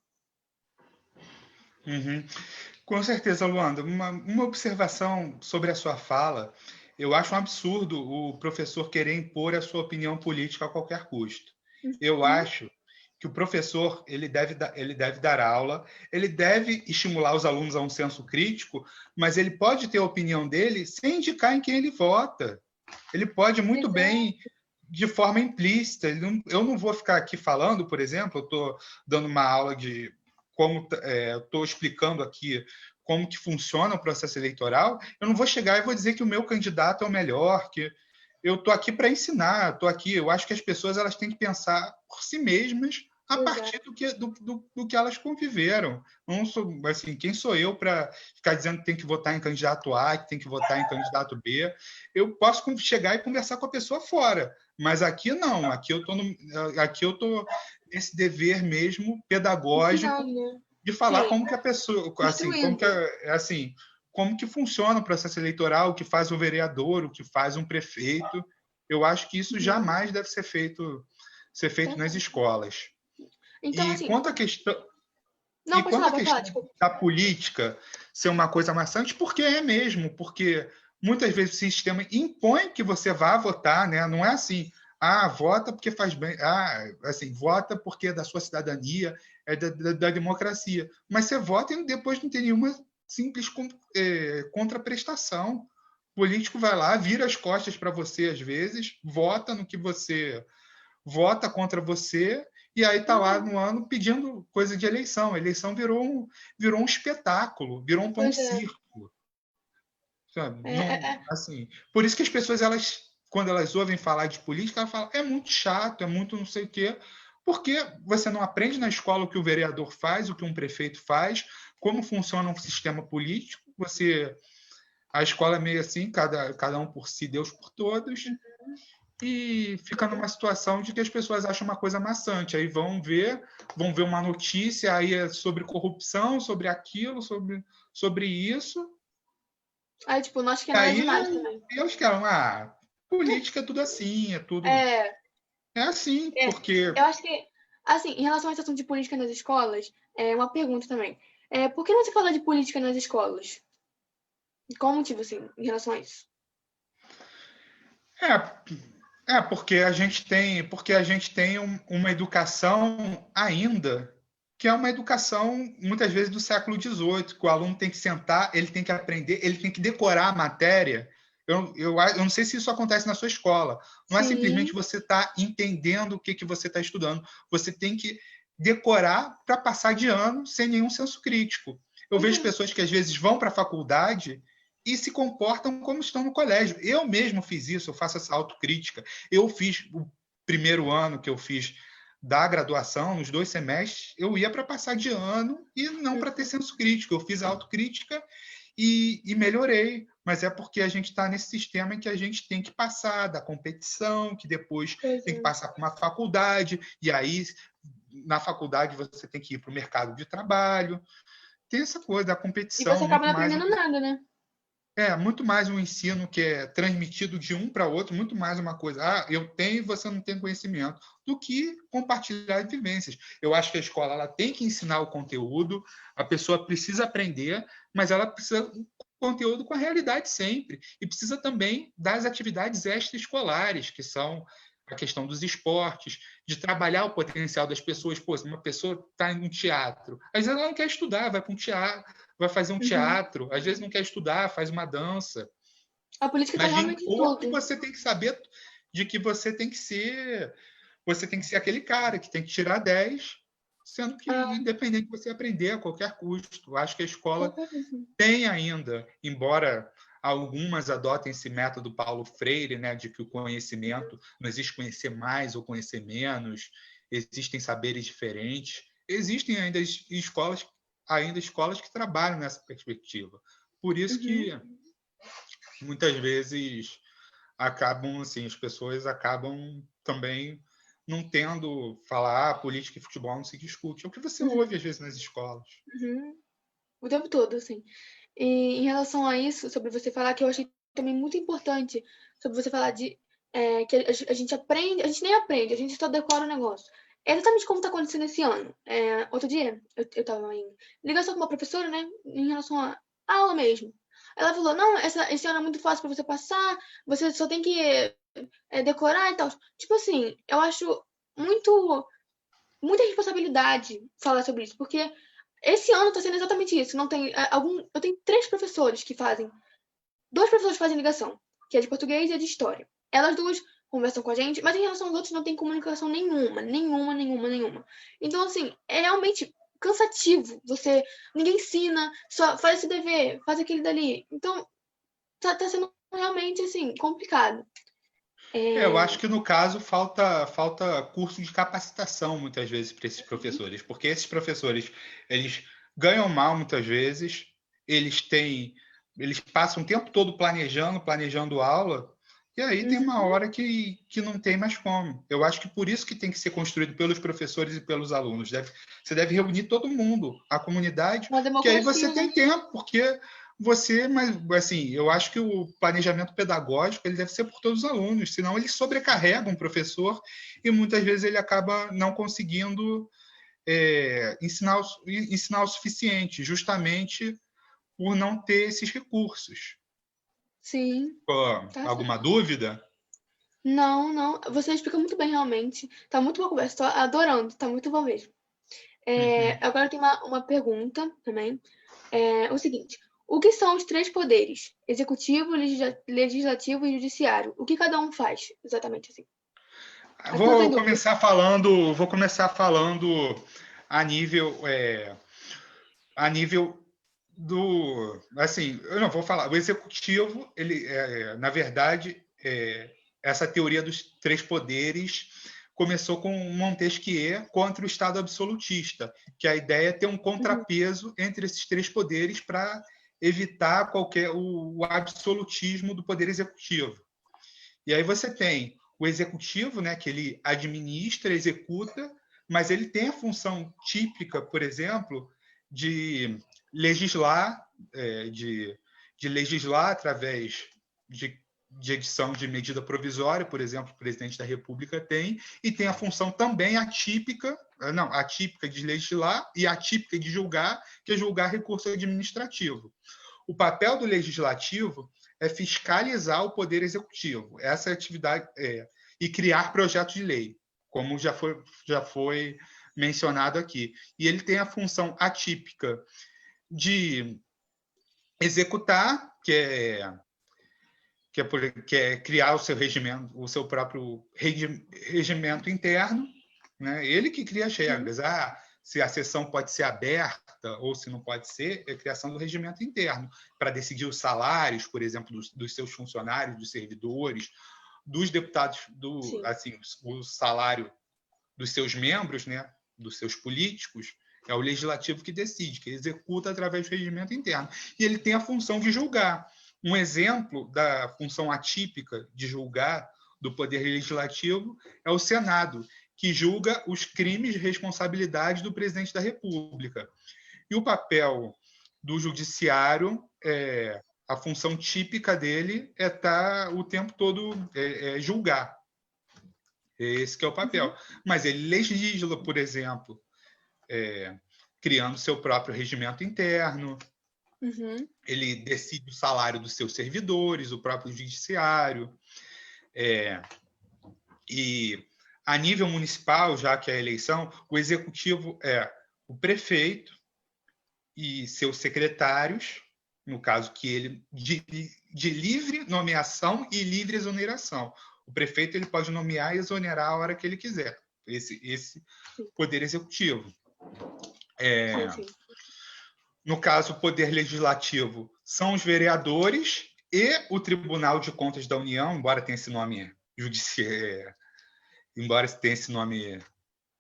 Speaker 1: Uhum. Com certeza, Luanda. Uma observação sobre a sua fala. Eu acho um absurdo o professor querer impor a sua opinião política a qualquer custo. Eu
Speaker 2: Uhum.
Speaker 1: acho que o professor ele deve dar aula, ele deve estimular os alunos a um senso crítico, mas ele pode ter a opinião dele sem indicar em quem ele vota. Ele pode muito
Speaker 2: Exato.
Speaker 1: bem de forma implícita. Eu não vou ficar aqui falando, por exemplo, eu estou dando uma aula de como estou explicando aqui como que funciona o processo eleitoral, eu não vou chegar e vou dizer que o meu candidato é o melhor, que eu estou aqui para ensinar, estou aqui. Eu acho que as pessoas elas têm que pensar por si mesmas a partir do que elas conviveram. Não sou, assim, quem sou eu para ficar dizendo que tem que votar em candidato A, que tem que votar em candidato B? Eu posso chegar e conversar com a pessoa fora, mas aqui não. Aqui eu tô nesse dever mesmo pedagógico de falar como que a pessoa, assim, como que funciona o processo eleitoral, o que faz um vereador, o que faz um prefeito. Eu acho que isso jamais deve ser feito nas escolas.
Speaker 2: Então, assim,
Speaker 1: quanto à questão, da política ser uma coisa maçante, porque é mesmo, porque muitas vezes o sistema impõe que você vá votar, né? Não é assim, vota porque faz bem, assim, vota porque é da sua cidadania, é da democracia. Mas você vota e depois não tem nenhuma simples contraprestação. O político vai lá, vira as costas para você às vezes, vota no que você vota contra você, e aí está lá no ano pedindo coisa de eleição. A eleição virou um espetáculo, virou um pão de circo. Sabe? Assim, por isso que as pessoas, quando elas ouvem falar de política, elas falam, é muito chato, é muito não sei o quê, porque você não aprende na escola o que o vereador faz, o que um prefeito faz, como funciona um sistema político. A escola é meio assim, cada um por si, Deus por todos, e fica numa situação de que as pessoas acham uma coisa maçante. Aí vão ver uma notícia, aí é sobre corrupção, sobre aquilo, sobre isso.
Speaker 2: Aí, tipo, nós que não demais também.
Speaker 1: E eles querem, política é tudo assim, é tudo... É assim, porque...
Speaker 2: Eu acho que, assim, em relação a esse assunto de política nas escolas, uma pergunta também. Por que não se fala de política nas escolas? Qual o motivo, assim, em relação a isso?
Speaker 1: Porque a gente tem uma educação ainda que é uma educação, muitas vezes, do século XVIII, que o aluno tem que sentar, ele tem que aprender, ele tem que decorar a matéria. Eu não sei se isso acontece na sua escola. Não é simplesmente você estar entendendo o que você está estudando. Você tem que decorar para passar de ano sem nenhum senso crítico. Eu vejo pessoas que, às vezes, vão para a faculdade e se comportam como estão no colégio. Eu mesmo fiz isso, eu faço essa autocrítica. Eu fiz o primeiro ano que eu fiz da graduação, nos 2 semestres, eu ia para passar de ano e não para ter senso crítico. Eu fiz a autocrítica e melhorei, mas é porque a gente está nesse sistema em que a gente tem que passar da competição, que depois tem que passar por uma faculdade, e aí na faculdade você tem que ir para o mercado de trabalho. Tem essa coisa da competição.
Speaker 2: E você acaba não aprendendo nada, né?
Speaker 1: Muito mais um ensino que é transmitido de um para outro, muito mais uma coisa, eu tenho e você não tem conhecimento, do que compartilhar vivências. Eu acho que a escola ela tem que ensinar o conteúdo, a pessoa precisa aprender, mas ela precisa conteúdo com a realidade sempre. E precisa também das atividades extraescolares, que são a questão dos esportes, de trabalhar o potencial das pessoas. Pô, se uma pessoa está em um teatro, às vezes ela não quer estudar, vai para um teatro, vai fazer um teatro, às vezes não quer estudar, faz uma dança.
Speaker 2: A política está realmente tudo.
Speaker 1: Você tem que saber de que você tem que ser aquele cara que tem que tirar 10, sendo que independente de você aprender a qualquer custo. Acho que a escola tem ainda, embora algumas adotem esse método Paulo Freire, né, de que o conhecimento não existe conhecer mais ou conhecer menos, existem saberes diferentes. Existem ainda escolas que trabalham nessa perspectiva. Por isso que muitas vezes as pessoas acabam também não tendo falar política e futebol não se discute. É o que você ouve às vezes nas escolas.
Speaker 2: O tempo todo, assim. E em relação a isso, sobre você falar, que eu achei também muito importante, sobre você falar de que a gente aprende, a gente nem aprende, a gente só decora o negócio. É exatamente como está acontecendo esse ano. Outro dia, eu estava em ligação com uma professora, né, em relação à aula mesmo. Ela falou, não, esse ano é muito fácil para você passar, você só tem que decorar e tal. Tipo assim, eu acho muita responsabilidade falar sobre isso, porque esse ano está sendo exatamente isso. Não tem eu tenho 3 professores que fazem. 2 professores fazem ligação, que é de português e é de história. Elas duas conversam com a gente, mas em relação aos outros não tem comunicação nenhuma. Então, assim, é realmente cansativo. Ninguém ensina, só faz esse dever, faz aquele dali. Então, tá sendo realmente, assim, complicado.
Speaker 1: Eu acho que no caso falta curso de capacitação muitas vezes para esses professores, porque esses professores eles ganham mal muitas vezes, eles passam o tempo todo planejando aula, e aí tem uma hora que não tem mais como. Eu acho que por isso que tem que ser construído pelos professores e pelos alunos. Você deve reunir todo mundo, a comunidade, que aí você tem tempo, porque mas assim, eu acho que o planejamento pedagógico ele deve ser por todos os alunos, senão ele sobrecarrega um professor e muitas vezes ele acaba não conseguindo ensinar o suficiente, justamente por não ter esses recursos.
Speaker 2: Sim.
Speaker 1: Alguma dúvida?
Speaker 2: Não. Você explica muito bem, realmente. Tá muito boa a conversa. Tô adorando. Tá muito bom mesmo. Agora eu tenho uma pergunta também. O seguinte. O que são os 3 poderes? Executivo, legislativo e judiciário. O que cada um faz, exatamente assim?
Speaker 1: Vou começar falando a nível do... Assim, eu não vou falar. O executivo, ele, na verdade, essa teoria dos 3 poderes começou com Montesquieu contra o Estado absolutista, que a ideia é ter um contrapeso entre esses 3 poderes para evitar o absolutismo do poder executivo. E aí você tem o executivo, né, que ele administra, executa, mas ele tem a função típica, por exemplo, de legislar, de legislar através de edição de medida provisória, por exemplo, o presidente da República tem, e tem a função também atípica de legislar e atípica de julgar, que é julgar recurso administrativo. O papel do legislativo é fiscalizar o poder executivo, essa atividade e criar projetos de lei, como já foi mencionado aqui. E ele tem a função atípica de executar, que é criar o seu regimento, o seu próprio regimento interno, né? Ele que cria as regras. Se a sessão pode ser aberta ou se não pode ser, é a criação do regimento interno, para decidir os salários, por exemplo, dos seus funcionários, dos servidores, dos deputados, o salário dos seus membros, né, dos seus políticos, é o legislativo que decide, que executa através do regimento interno. E ele tem a função de julgar. Um exemplo da função atípica de julgar do poder legislativo é o Senado, que julga os crimes de responsabilidade do presidente da República. E o papel do judiciário, a função típica dele é estar o tempo todo julgar. Esse que é o papel. Mas ele legisla, por exemplo, criando seu próprio regimento interno, ele decide o salário dos seus servidores, o próprio judiciário. E a nível municipal, já que é a eleição, o executivo é o prefeito e seus secretários, no caso que ele de livre nomeação e livre exoneração. O prefeito ele pode nomear e exonerar a hora que ele quiser. Esse poder executivo. No caso, o poder legislativo são os vereadores e o Tribunal de Contas da União, embora tenha esse nome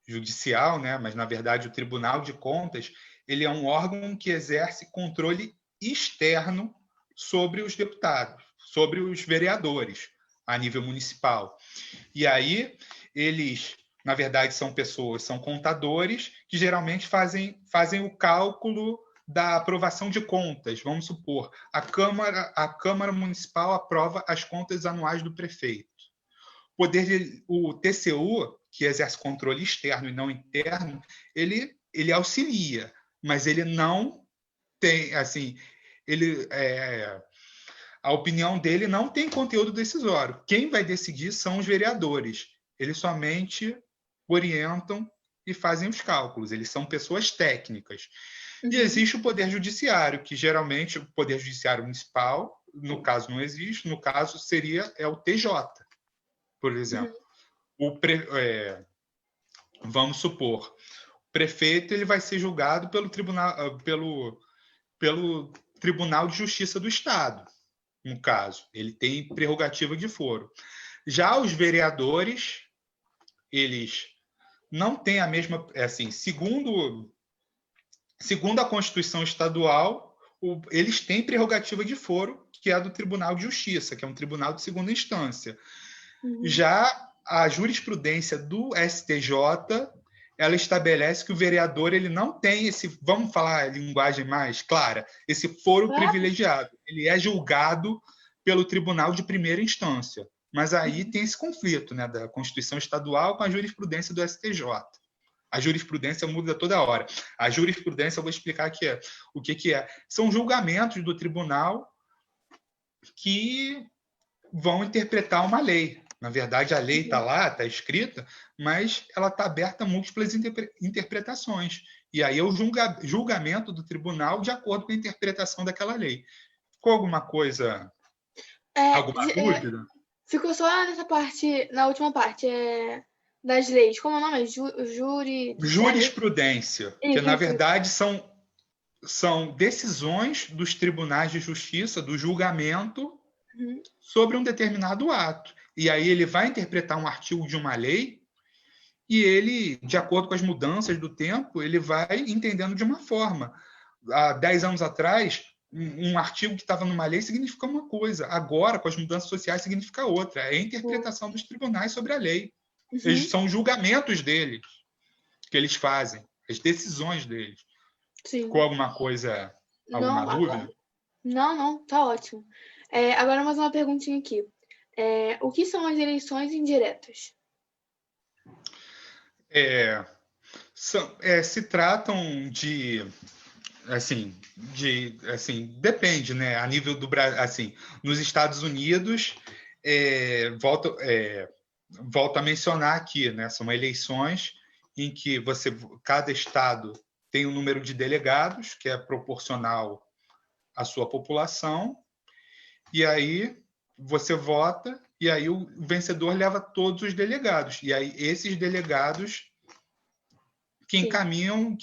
Speaker 1: judicial, né? Mas na verdade o Tribunal de Contas ele é um órgão que exerce controle externo sobre os deputados, sobre os vereadores a nível municipal. E aí eles, na verdade, são contadores que geralmente fazem o cálculo da aprovação de contas. Vamos supor, a Câmara Municipal aprova as contas anuais do prefeito. O TCU, que exerce controle externo e não interno, ele auxilia, mas ele não tem, assim, a opinião dele não tem conteúdo decisório. Quem vai decidir são os vereadores. Eles somente orientam e fazem os cálculos. Eles são pessoas técnicas. E existe o Poder Judiciário, que geralmente o Poder Judiciário Municipal, no caso não existe, no caso é o TJ. por exemplo. Vamos supor, o prefeito ele vai ser julgado pelo Tribunal de Justiça do Estado, no caso. Ele tem prerrogativa de foro. Já os vereadores, eles não têm a mesma... Assim, segundo a Constituição Estadual, eles têm prerrogativa de foro, que é a do Tribunal de Justiça, que é um tribunal de segunda instância. Já a jurisprudência do STJ, ela estabelece que o vereador ele não tem esse, vamos falar a linguagem mais clara, esse foro privilegiado. Ele é julgado pelo tribunal de primeira instância. Mas aí tem esse conflito, né, da Constituição Estadual com a jurisprudência do STJ. A jurisprudência muda toda hora. A jurisprudência, eu vou explicar o que é. São julgamentos do tribunal que vão interpretar uma lei. Na verdade, a lei está lá, está escrita, mas ela está aberta a múltiplas interpretações. E aí é o julgamento do tribunal de acordo com a interpretação daquela lei. Ficou alguma coisa, alguma dúvida?
Speaker 2: Ficou só nessa parte, na última parte, das leis. Como é o nome?
Speaker 1: Jurisprudência. Que, na verdade, são decisões dos tribunais de justiça, do julgamento, sobre um determinado ato. E aí ele vai interpretar um artigo de uma lei e ele, de acordo com as mudanças do tempo, ele vai entendendo de uma forma. Há 10 anos atrás, um artigo que estava numa lei significa uma coisa. Agora, com as mudanças sociais, significa outra. É a interpretação dos tribunais sobre a lei. São os julgamentos deles que eles fazem, as decisões deles.
Speaker 2: Sim.
Speaker 1: Ficou alguma coisa, alguma dúvida?
Speaker 2: Não, tá ótimo. Agora mais uma perguntinha aqui. O que são as eleições indiretas?
Speaker 1: Se tratam de, depende, né? A nível do Brasil, assim, nos Estados Unidos, volto a mencionar aqui, né? São eleições em que cada estado tem um número de delegados que é proporcional à sua população, e aí você vota, e aí o vencedor leva todos os delegados. E aí esses delegados que encaminham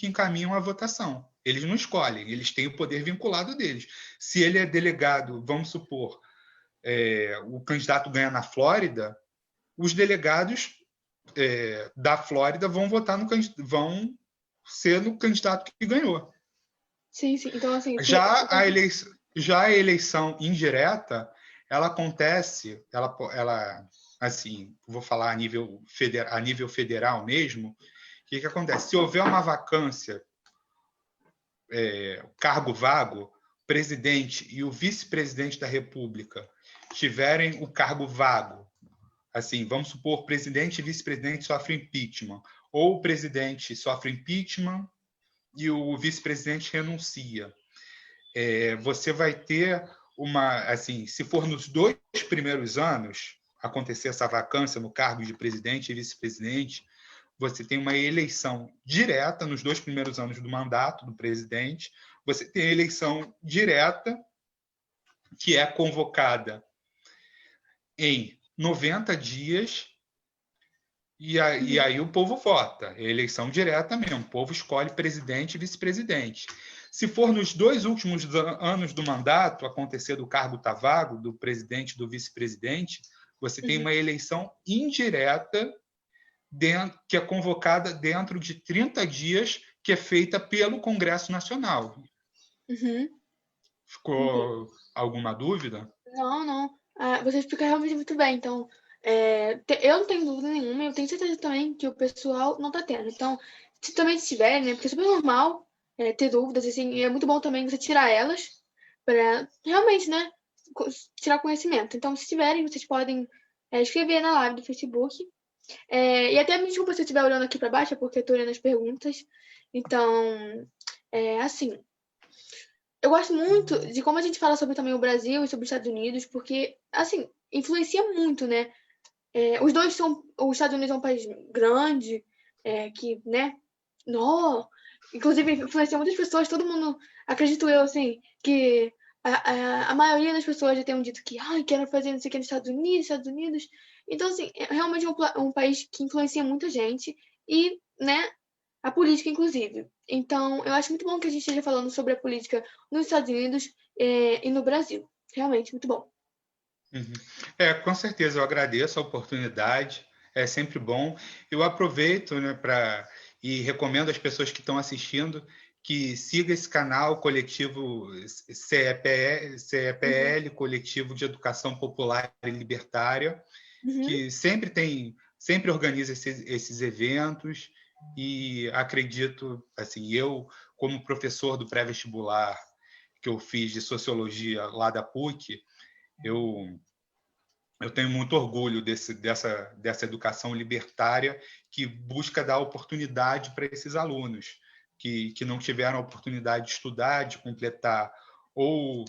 Speaker 1: a votação. Eles não escolhem, eles têm o poder vinculado deles. Se ele é delegado, vamos supor, o candidato ganha na Flórida, os delegados da Flórida vão votar vão ser no candidato que ganhou.
Speaker 2: Sim. Então, assim...
Speaker 1: Já a eleição indireta, ela acontece, ela assim, vou falar a nível federal mesmo, o que acontece? Se houver uma vacância, cargo vago, o presidente e o vice-presidente da República tiverem o cargo vago, assim, vamos supor, o presidente e vice-presidente sofrem impeachment, ou o presidente sofre impeachment e o vice-presidente renuncia. Você vai ter se for nos 2 primeiros anos acontecer essa vacância no cargo de presidente e vice-presidente, você tem uma eleição direta nos 2 primeiros anos do mandato do presidente, você tem a eleição direta que é convocada em 90 dias e aí o povo vota. É eleição direta mesmo, o povo escolhe presidente e vice-presidente. Se for nos 2 últimos anos do mandato acontecer do cargo tá vago, do presidente e do vice-presidente, você tem uma eleição indireta que é convocada dentro de 30 dias, que é feita pelo Congresso Nacional. Ficou alguma dúvida?
Speaker 2: Não. Você explica realmente muito bem. Então, eu não tenho dúvida nenhuma, eu tenho certeza também que o pessoal não está tendo. Então, se também tiver, né, porque é super normal ter dúvidas, assim, e é muito bom também você tirar elas para realmente, né, tirar conhecimento. Então, se tiverem, vocês podem escrever na live do Facebook. E até me desculpa se eu estiver olhando aqui para baixo, é porque eu estou olhando as perguntas. Então, assim, eu gosto muito de como a gente fala sobre também o Brasil e sobre os Estados Unidos, porque, assim, influencia muito, né? Os Estados Unidos é um país grande, que, né? Inclusive, influencia muitas pessoas, todo mundo, acredito eu, assim, que a maioria das pessoas já tem dito que quero fazer não sei o que nos Estados Unidos. Então, assim, é realmente um país que influencia muita gente e, né, a política, inclusive. Então, eu acho muito bom que a gente esteja falando sobre a política nos Estados Unidos e no Brasil. Realmente, muito bom.
Speaker 1: Uhum. Com certeza, eu agradeço a oportunidade, é sempre bom. Eu aproveito, né, e recomendo às pessoas que estão assistindo que siga esse canal coletivo CEPL, Coletivo de Educação Popular e Libertária, que sempre organiza esses eventos e acredito, assim, eu como professor do pré-vestibular que eu fiz de sociologia lá da PUC, eu tenho muito orgulho dessa educação libertária que busca dar oportunidade para esses alunos que não tiveram a oportunidade de estudar, de completar ou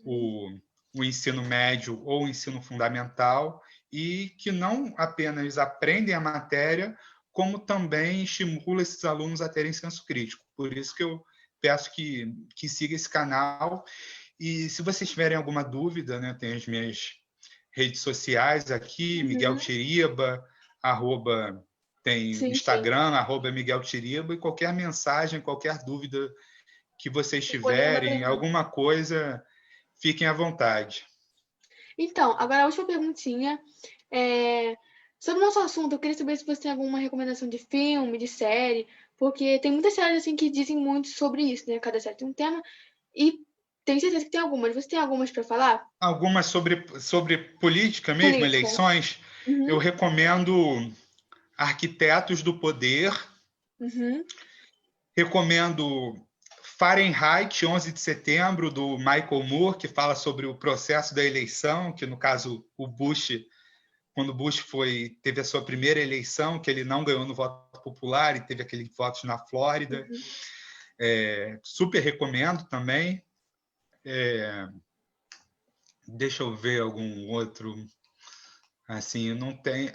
Speaker 1: o ensino médio ou o ensino fundamental e que não apenas aprendem a matéria, como também estimula esses alunos a terem senso crítico. Por isso que eu peço que siga esse canal. E se vocês tiverem alguma dúvida, né, tem as minhas redes sociais aqui, Miguel Tiriba, tem Instagram, Miguel Tiriba, e qualquer mensagem, qualquer dúvida que vocês tiverem, alguma coisa, fiquem à vontade.
Speaker 2: Então, agora a última perguntinha. Sobre o nosso assunto, eu queria saber se você tem alguma recomendação de filme, de série, porque tem muitas séries assim que dizem muito sobre isso, né? Cada série tem um tema e tenho certeza que tem algumas. Você tem algumas para falar?
Speaker 1: Algumas sobre política mesmo, eleições. Eu recomendo Arquitetos do Poder. Recomendo Fahrenheit 11 de setembro, do Michael Moore, que fala sobre o processo da eleição, que no caso o Bush, quando Bush teve a sua primeira eleição, que ele não ganhou no voto popular e teve aquele voto na Flórida. Super recomendo também. Deixa eu ver algum outro. Assim, não tem.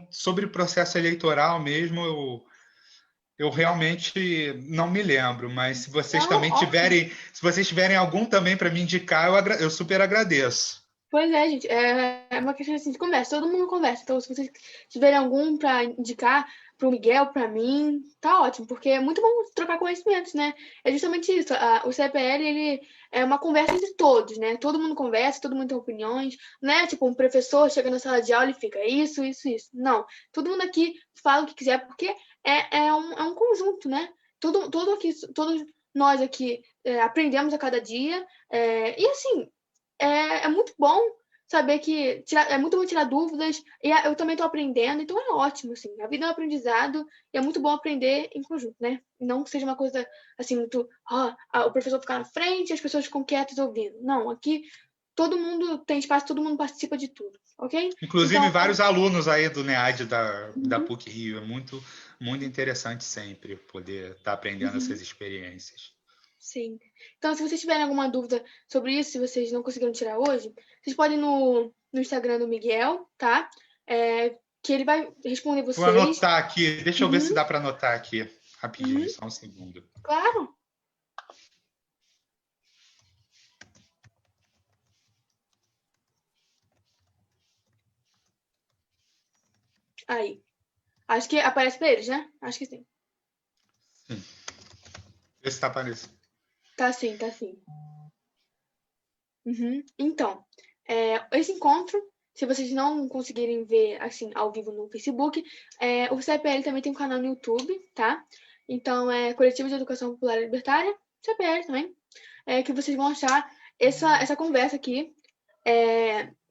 Speaker 1: Sobre o processo eleitoral mesmo, eu realmente não me lembro, mas se vocês tiverem algum também para me indicar, eu super agradeço.
Speaker 2: Pois é, gente, é uma questão assim de conversa, todo mundo conversa. Então, se vocês tiverem algum para indicar para o Miguel, para mim, tá ótimo, porque é muito bom trocar conhecimentos, né? É justamente isso. O CPL, ele é uma conversa de todos, né? Todo mundo conversa, todo mundo tem opiniões, né? Tipo, um professor chega na sala de aula e fica isso, isso, isso. Não, todo mundo aqui fala o que quiser, porque é um conjunto, né? Todos nós aqui aprendemos a cada dia, e assim, é muito bom saber que é muito bom tirar dúvidas e eu também estou aprendendo, então é ótimo, assim. A vida é um aprendizado e é muito bom aprender em conjunto, né? Não que seja uma coisa assim muito, o professor ficar na frente e as pessoas ficam quietas ouvindo. Não, aqui todo mundo tem espaço, todo mundo participa de tudo, ok?
Speaker 1: Inclusive então, vários alunos aí do NEAD da PUC Rio, é muito interessante sempre poder estar aprendendo essas experiências.
Speaker 2: Sim. Então, se vocês tiverem alguma dúvida sobre isso, se vocês não conseguiram tirar hoje, vocês podem ir no Instagram do Miguel, tá? Que ele vai responder vocês.
Speaker 1: Vou anotar aqui. Deixa eu ver se dá para anotar aqui. Rapidinho, só um segundo.
Speaker 2: Claro. Aí. Acho que aparece para eles, né? Acho que sim.
Speaker 1: Sim. Vê se tá aparecendo.
Speaker 2: Tá sim, tá sim. Então, esse encontro, se vocês não conseguirem ver assim ao vivo no Facebook, o CPL também tem um canal no YouTube, tá? Então é Coletivo de Educação Popular e Libertária, CPL também, que vocês vão achar essa conversa aqui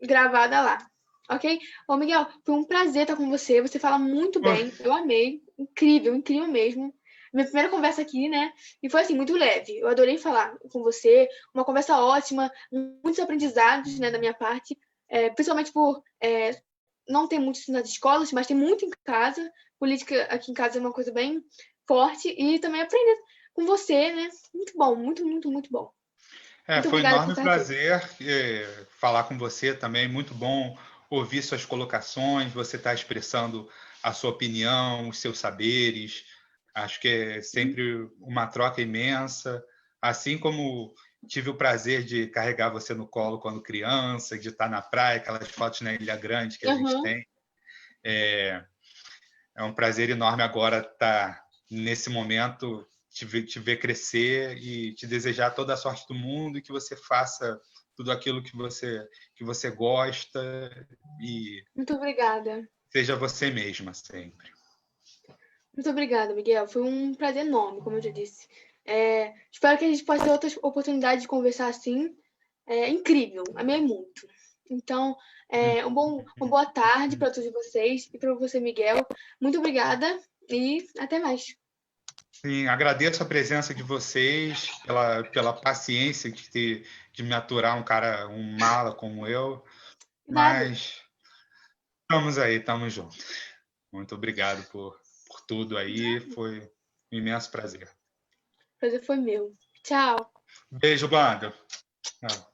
Speaker 2: gravada lá, ok? Ô Miguel, foi um prazer estar com você, você fala muito bem, eu amei, incrível, incrível mesmo. Minha primeira conversa aqui, né? E foi assim, muito leve. Eu adorei falar com você. Uma conversa ótima, muitos aprendizados, né, da minha parte. Principalmente por não ter muito nas escolas, mas tem muito em casa. Política aqui em casa é uma coisa bem forte. E também aprender com você, né? Muito bom, muito, muito, muito bom.
Speaker 1: Foi um enorme prazer falar com você também. Muito bom ouvir suas colocações. Você está expressando a sua opinião, os seus saberes. Acho que é sempre uma troca imensa. Assim como tive o prazer de carregar você no colo quando criança, de estar na praia, aquelas fotos na Ilha Grande que a gente tem. É um prazer enorme agora estar nesse momento, te ver crescer e te desejar toda a sorte do mundo e que você faça tudo aquilo que você gosta e
Speaker 2: Muito obrigada.
Speaker 1: seja você mesma sempre.
Speaker 2: Muito obrigada, Miguel. Foi um prazer enorme, como eu já disse. Espero que a gente possa ter outras oportunidades de conversar assim. É incrível, amei muito. Então, uma boa tarde para todos vocês e para você, Miguel. Muito obrigada e até mais.
Speaker 1: Sim, agradeço a presença de vocês, pela paciência de me aturar um mala como eu,
Speaker 2: Nada.
Speaker 1: mas estamos aí, estamos juntos. Muito obrigado por tudo aí, foi um imenso prazer.
Speaker 2: O prazer foi meu. Tchau.
Speaker 1: Beijo, banda. Tchau.